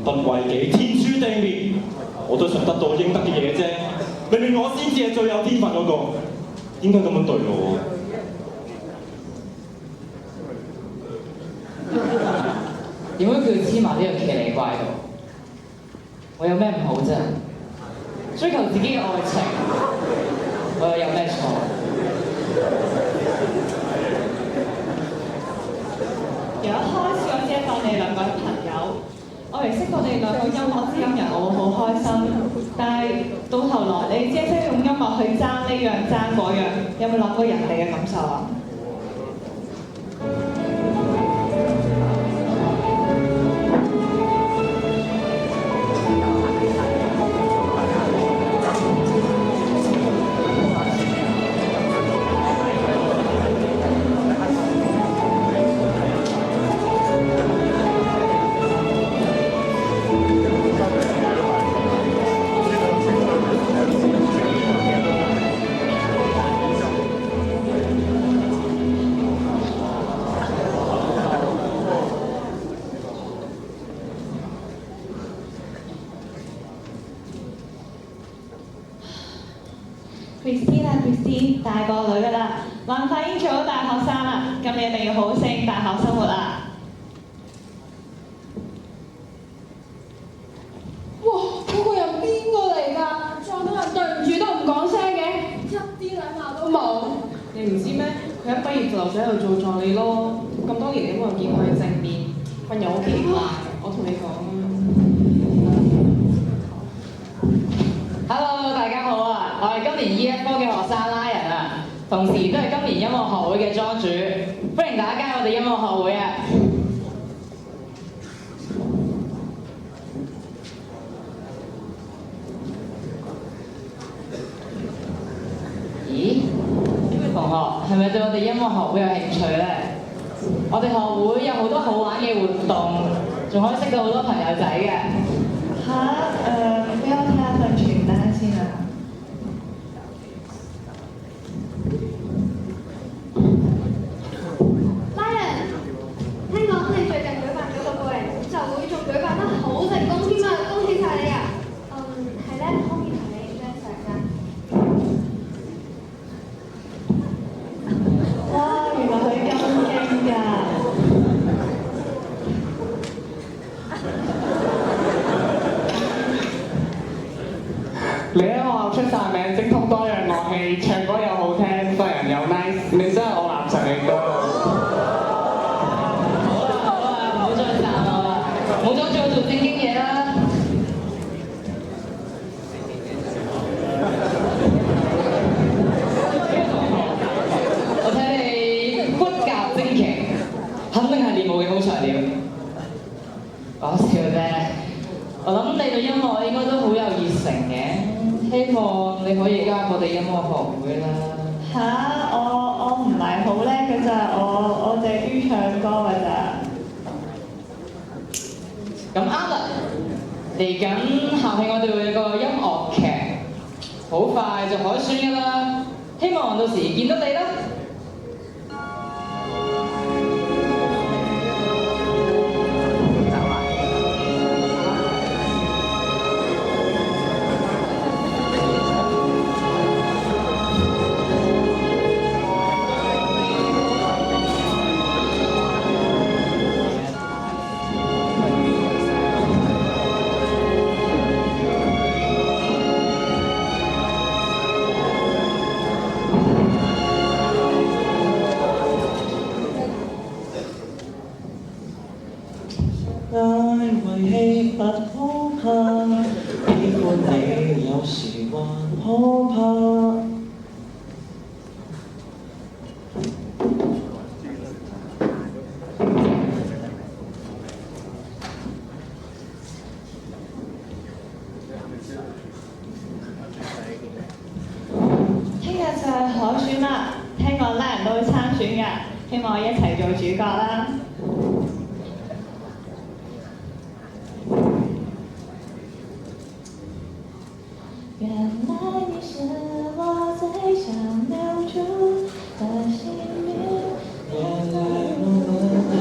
不為己，天誅地滅，我都想得到應得嘅嘢啫。明明我先至係最有天分嗰個，點解咁樣對我？點解叫芝麻呢個騎呢怪度？我有咩唔好啫？追求自己嘅愛情，我又有咩錯？由一開始我只係當你兩個係朋友，我嚟識到你兩個音樂之音人，我會好開心。但係到頭來你只係識用音樂去爭呢樣爭嗰樣，有冇諗過人哋嘅感受啊？Christine 大個女㗎啦，蠻快已經做咗大學生啦，咁你一定要好適應大學生活啦。哇！嗰個人邊個嚟㗎？撞到人對唔住都唔講聲嘅，一啲禮貌都冇。你唔知咩？佢一畢業就留咗喺度做助理咯。咁多年你冇人見佢正面，份人好奇怪。我同你講啊。Hello， 大家好啊！我係今年 E.F 科嘅學生拉人啊，同時都係今年音樂學會嘅莊主，歡迎大家加入我哋音樂學會啊！咦？同學係咪對我哋音樂學會有興趣呢？我哋學會有好多好玩嘅活動，仲可以識到好多朋友仔嘅。俾我睇下份傳單先啊。拉人，聽講你最近舉辦咗個個人演奏會，仲舉辦得好成功添啊！恭喜晒你啊！係咧，可唔可以同你影張相㗎？哇！原來佢咁勁㗎！你喺學校出晒名，精通多樣樂器，唱歌又好聽，個人又 nice，你真係我男神嚟㗎！好啦，唔好再讚我啦，冇阻住我做正經嘢啦。我睇你骨骼精奇，肯定係練舞嘅好材料。講笑啫，我諗你對音樂應該都好有熱誠嘅。希望你可以加入我哋音樂學會啦。我唔係好叻㗎咋，我淨係於唱歌㗎咋。咁啱啦，嚟緊校慶我哋會有個音樂劇，好快就海選㗎啦，希望到時見到你啦。遺棄不可怕，喜歡你有時還可怕。聽日就係海選啦，聽講拉人都會參選㗎，希望一齊做主角啦。原來你是我最想留住的幸運。原來我們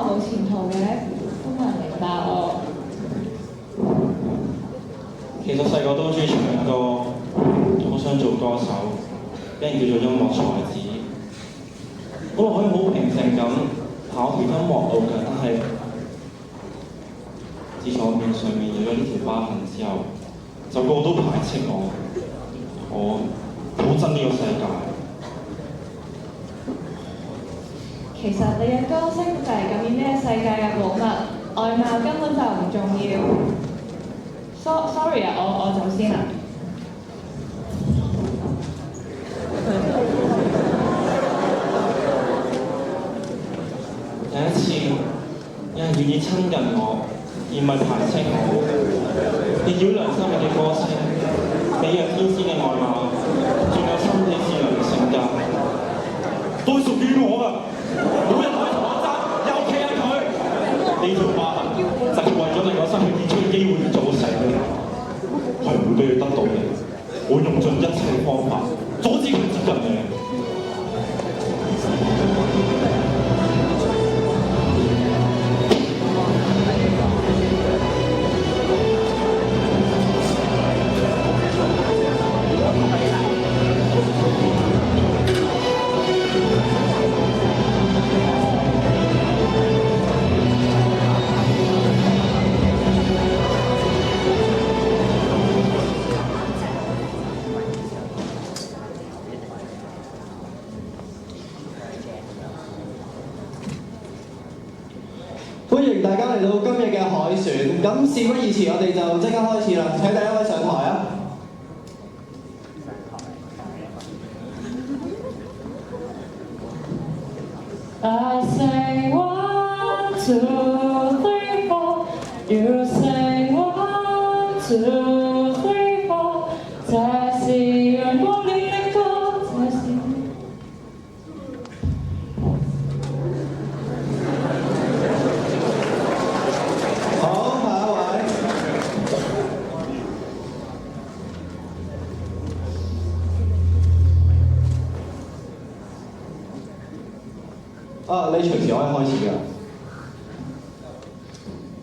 冇前途嘅，都冇人嚟答我。其實細個都中意唱歌，好想做歌手，俾人叫做音樂才子。本來可以好平靜咁跑條音樂路嘅，但係自從我面上面有咗呢條疤痕之後，就個個都排斥我，我好憎呢個世界。其實你嘅歌聲就係感染呢個世界嘅寶物，外貌根本就唔重要。Sorry 啊，我走先啦。有一次，有人願意親近我，而唔係排斥我。你繞梁三日嘅歌聲，美若天仙嘅外貌，仲有心地善良嘅性格，都屬於我㗎。冇人可以同我爭，尤其係佢。呢條疤痕就係為咗令我失去演出嘅機會而造成嘅，係唔會俾佢得到嘅。我用盡一切方法阻止佢接近你。歡迎大家嚟到今日嘅海選，咁事不宜遲，我哋就即刻開始啦！請第一位上台啊！I say 1, 2, 3, 4. You say 1, 2, 3, 4. 這是陽光裡的歌，這是。好，下一位。你隨時可以開始㗎。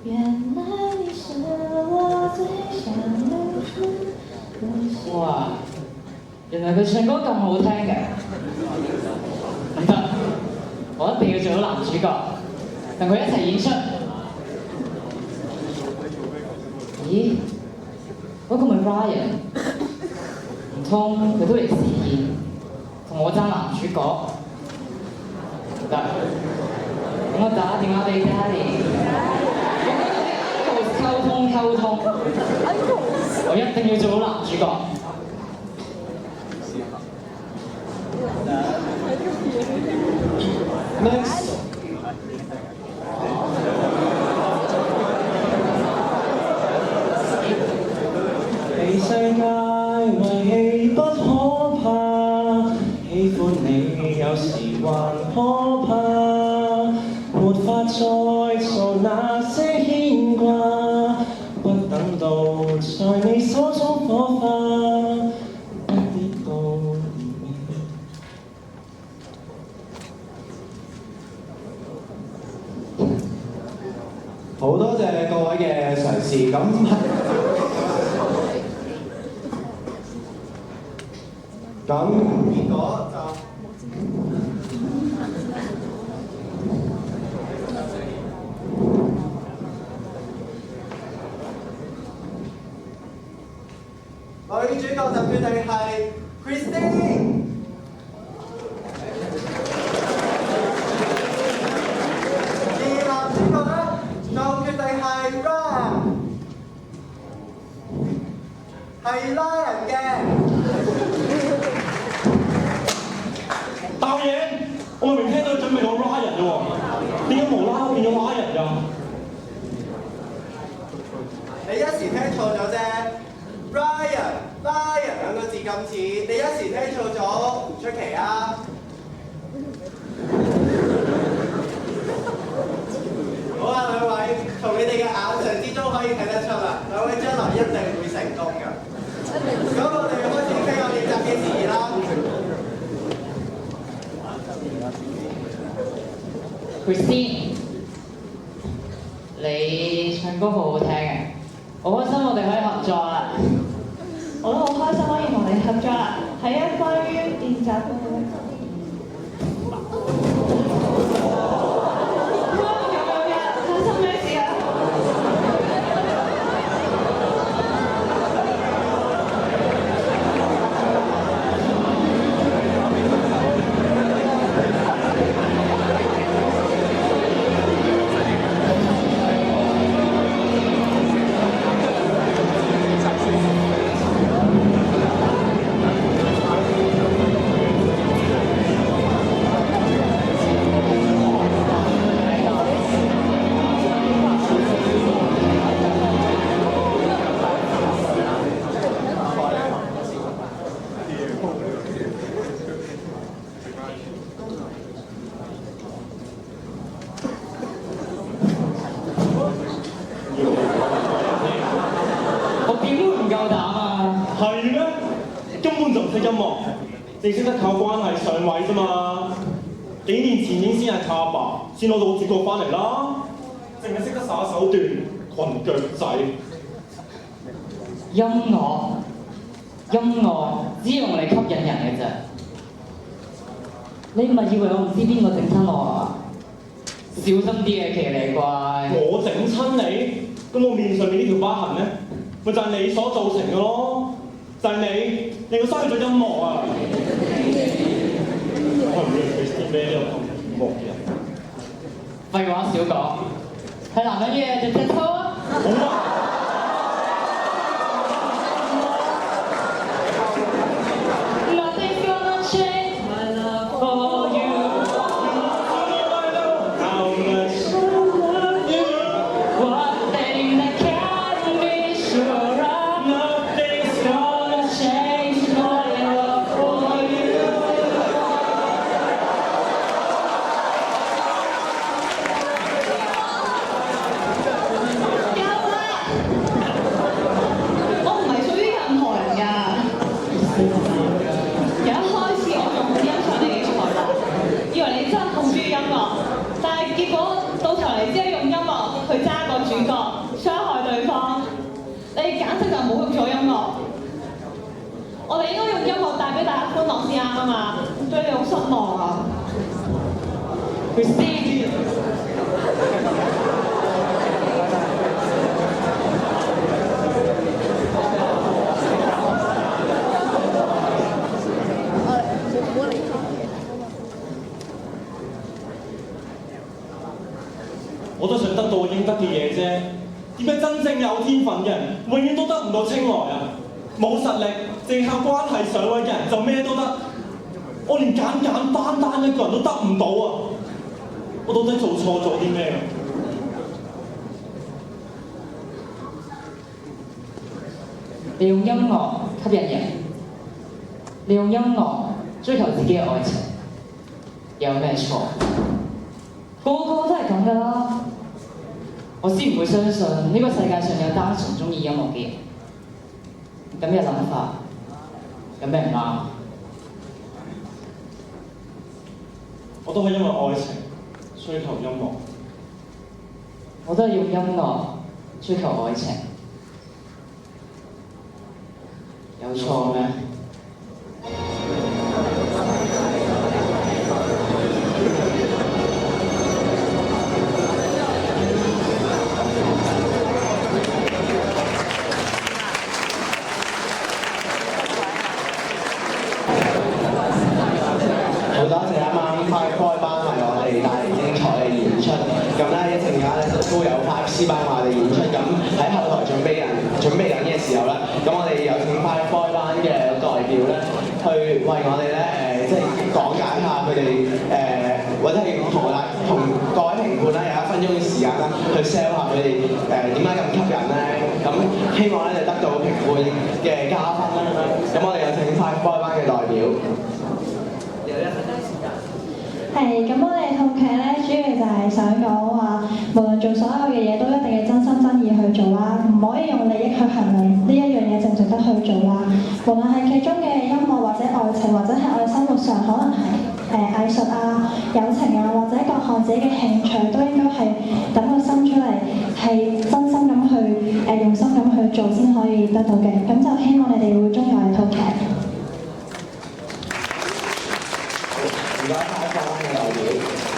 原來你是我最想留住。哇！原來佢唱歌咁好聽嘅，唔得，我一定要做到男主角，同佢一齊演出。咦？嗰個咪 Ryan，唔通佢都嚟試演，同我爭男主角？唔得，咁我打電話俾 Daddy， 溝通，我一定要做到男主角。Next。被世界遺棄不可怕，喜歡你有時還可怕，沒法再做那些牽掛，不等到在你手中火花，不必到好多謝各位嘅嘗試，咁結果就女主角就決定係 Christine。係拉人嘅。導演，我明明聽到準備講拉人嘅喎，點解無啦啦變咗拉人㗎？你一時聽錯咗啫 ，Ryan 兩個字咁似，你一時聽錯咗唔出奇啊！好啊，兩位，從你哋嘅眼神之中可以睇得出啦，兩位將來一定會成功㗎。咁我哋開始傾下練習嘅事宜啦。Christine，你唱歌好好聽嘅，好開心我哋可以合作啊！我都好開心可以同你合作啦，係一關於練習嘅。發生咩事啊？我點會唔夠膽啊？係咩？根本就唔識音樂，淨識得靠關係上位啫嘛！幾年前已經先係靠阿爸先攞到主角翻嚟啦，淨係識得耍手段，裙腳仔。音樂只係用嚟吸引人嘅啫。你唔係以為我唔知邊個整親我啊？小心啲嘅騎呢怪。我整親你，咁我面上面呢條疤痕咧，咪就係你所造成嘅咯，就係你令我失去咗音樂啊！我唔認識啲咩呢個咁音樂嘅人。廢話少講，係男人嘅就隻抽啊！好啊！我哋應該用音樂帶俾大家歡樂先啱啊嘛，對你好失望啊！佢先我都想得到我應得嘅嘢啫，點解真正有天分嘅人永遠都得唔到青睞啊？冇實力，淨靠關係上位嘅人就咩都得。我連簡單一個人都得唔到啊！我到底做錯咗啲咩啊？你用音樂吸引人，你用音樂追求自己嘅愛情，有咩錯？個個都係咁噶啦。我先唔會相信呢個世界上有單純中意音樂嘅人。咁嘅諗法有咩唔啱？我都係因為愛情追求音樂，我都係用音樂追求愛情，有錯咩？好多謝啱啱5 Boy 班為我哋帶嚟精彩嘅演出。咁咧一陣間咧都有5 C 班為我哋演出。咁喺後台準備緊嘅時候咧，咁我哋有請5 Boy 班嘅代表咧，去為我哋咧即係講解下佢哋或者係同各位評判咧有1分鐘嘅時間啦，去 sell 下佢哋點解咁吸引咧。咁希望咧就得到評判嘅加分啦。咁我哋有請5 Boy 班嘅代表。係，咁我哋套劇咧，主要就係想講話，無論做所有嘅嘢都一定要真心真意去做啦，唔可以用利益去衡量呢一樣嘢值唔值得去做啦。無論係劇中嘅音樂或者愛情，或者係我哋生活上可能係藝術啊、友情啊，或者各項自己嘅興趣，都應該係等個心出嚟，係真心咁去用心咁去做先可以得到嘅。咁就希望你哋會中意我哋套劇。唔該，下一個嘅代表。